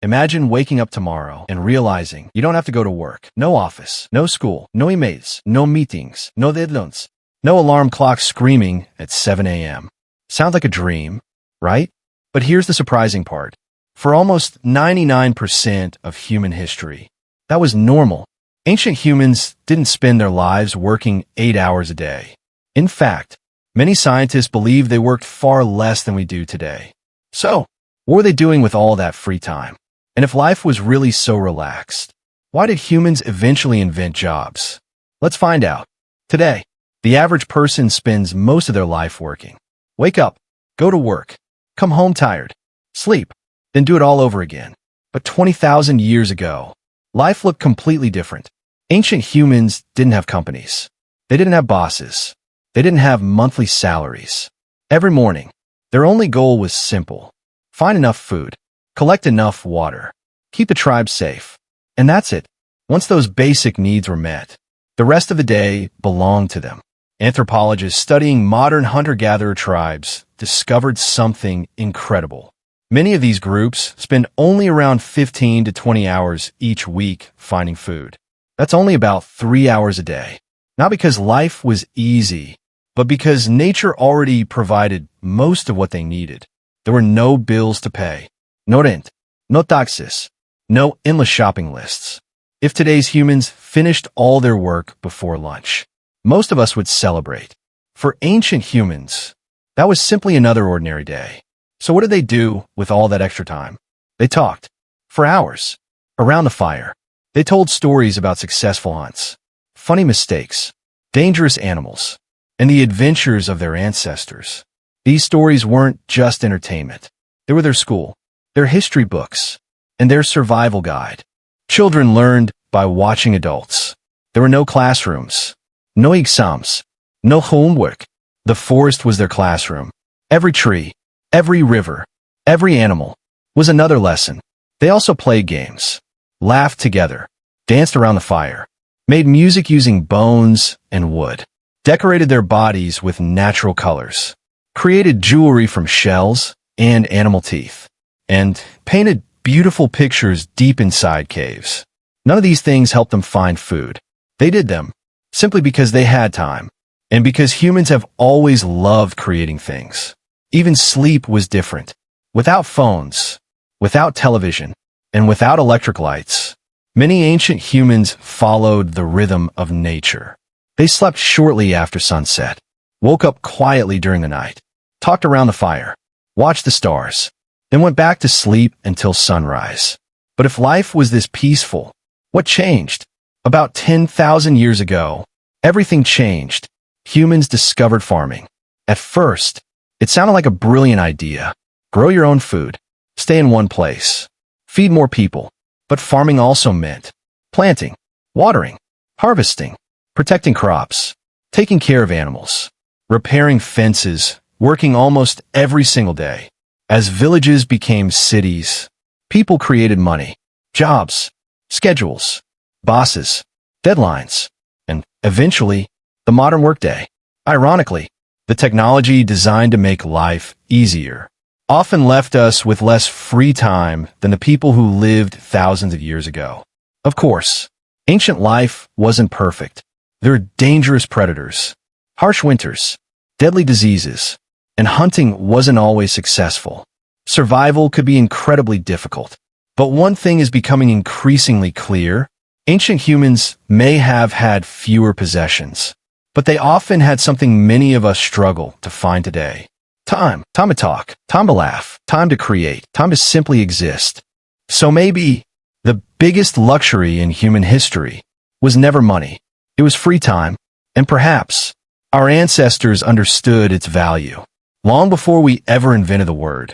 Imagine waking up tomorrow and realizing you don't have to go to work. No office, no school, no emails, no meetings, no deadlines, no alarm clock screaming at 7 a.m. Sounds like a dream, right? But here's the surprising part. For almost 99% of human history, that was normal. Ancient humans didn't spend their lives working 8 hours a day. In fact, many scientists believe they worked far less than we do today. So, what were they doing with all that free time? And if life was really so relaxed, why did humans eventually invent jobs? Let's find out. Today, the average person spends most of their life working. Wake up, go to work, come home tired, sleep, then do it all over again. But 20,000 years ago, life looked completely different. Ancient humans didn't have companies. They didn't have bosses. They didn't have monthly salaries. Every morning, their only goal was simple. Find enough food, collect enough water, keep the tribe safe. And that's it. Once those basic needs were met, the rest of the day belonged to them. Anthropologists studying modern hunter-gatherer tribes discovered something incredible. Many of these groups spend only around 15 to 20 hours each week finding food. That's only about 3 hours a day. Not because life was easy, but because nature already provided most of what they needed. There were no bills to pay, no rent, no taxes, no endless shopping lists. If today's humans finished all their work before lunch, most of us would celebrate. For ancient humans, that was simply another ordinary day. So what did they do with all that extra time? They talked for hours around the fire. They told stories about successful hunts, funny mistakes, dangerous animals, and the adventures of their ancestors. These stories weren't just entertainment. They were their school, their history books, and their survival guide. Children learned by watching adults. There were no classrooms, no exams, no homework. The forest was their classroom. Every tree, every river, every animal was another lesson. They also played games, laughed together, danced around the fire, made music using bones and wood, decorated their bodies with natural colors, created jewelry from shells and animal teeth, and painted beautiful pictures deep inside caves. None of these things helped them find food. They did them simply because they had time, and because humans have always loved creating things. Even sleep was different. Without phones, without television, and without electric lights, many ancient humans followed the rhythm of nature. They slept shortly after sunset, woke up quietly during the night, talked around the fire, watched the stars, then went back to sleep until sunrise. But if life was this peaceful, what changed? About 10,000 years ago, everything changed. Humans discovered farming. At first, it sounded like a brilliant idea. Grow your own food, stay in one place, feed more people. But farming also meant planting, watering, harvesting, protecting crops, taking care of animals, repairing fences, working almost every single day. As villages became cities, people created money, jobs, schedules, bosses, deadlines, and eventually, the modern workday. Ironically, the technology designed to make life easier often left us with less free time than the people who lived thousands of years ago. Of course, ancient life wasn't perfect. There were dangerous predators, harsh winters, deadly diseases, and hunting wasn't always successful. Survival could be incredibly difficult. But one thing is becoming increasingly clear. Ancient humans may have had fewer possessions, but they often had something many of us struggle to find today. Time to talk, time to laugh, time to create, time to simply exist. So maybe the biggest luxury in human history was never money. It was free time, and perhaps our ancestors understood its value long before we ever invented the word.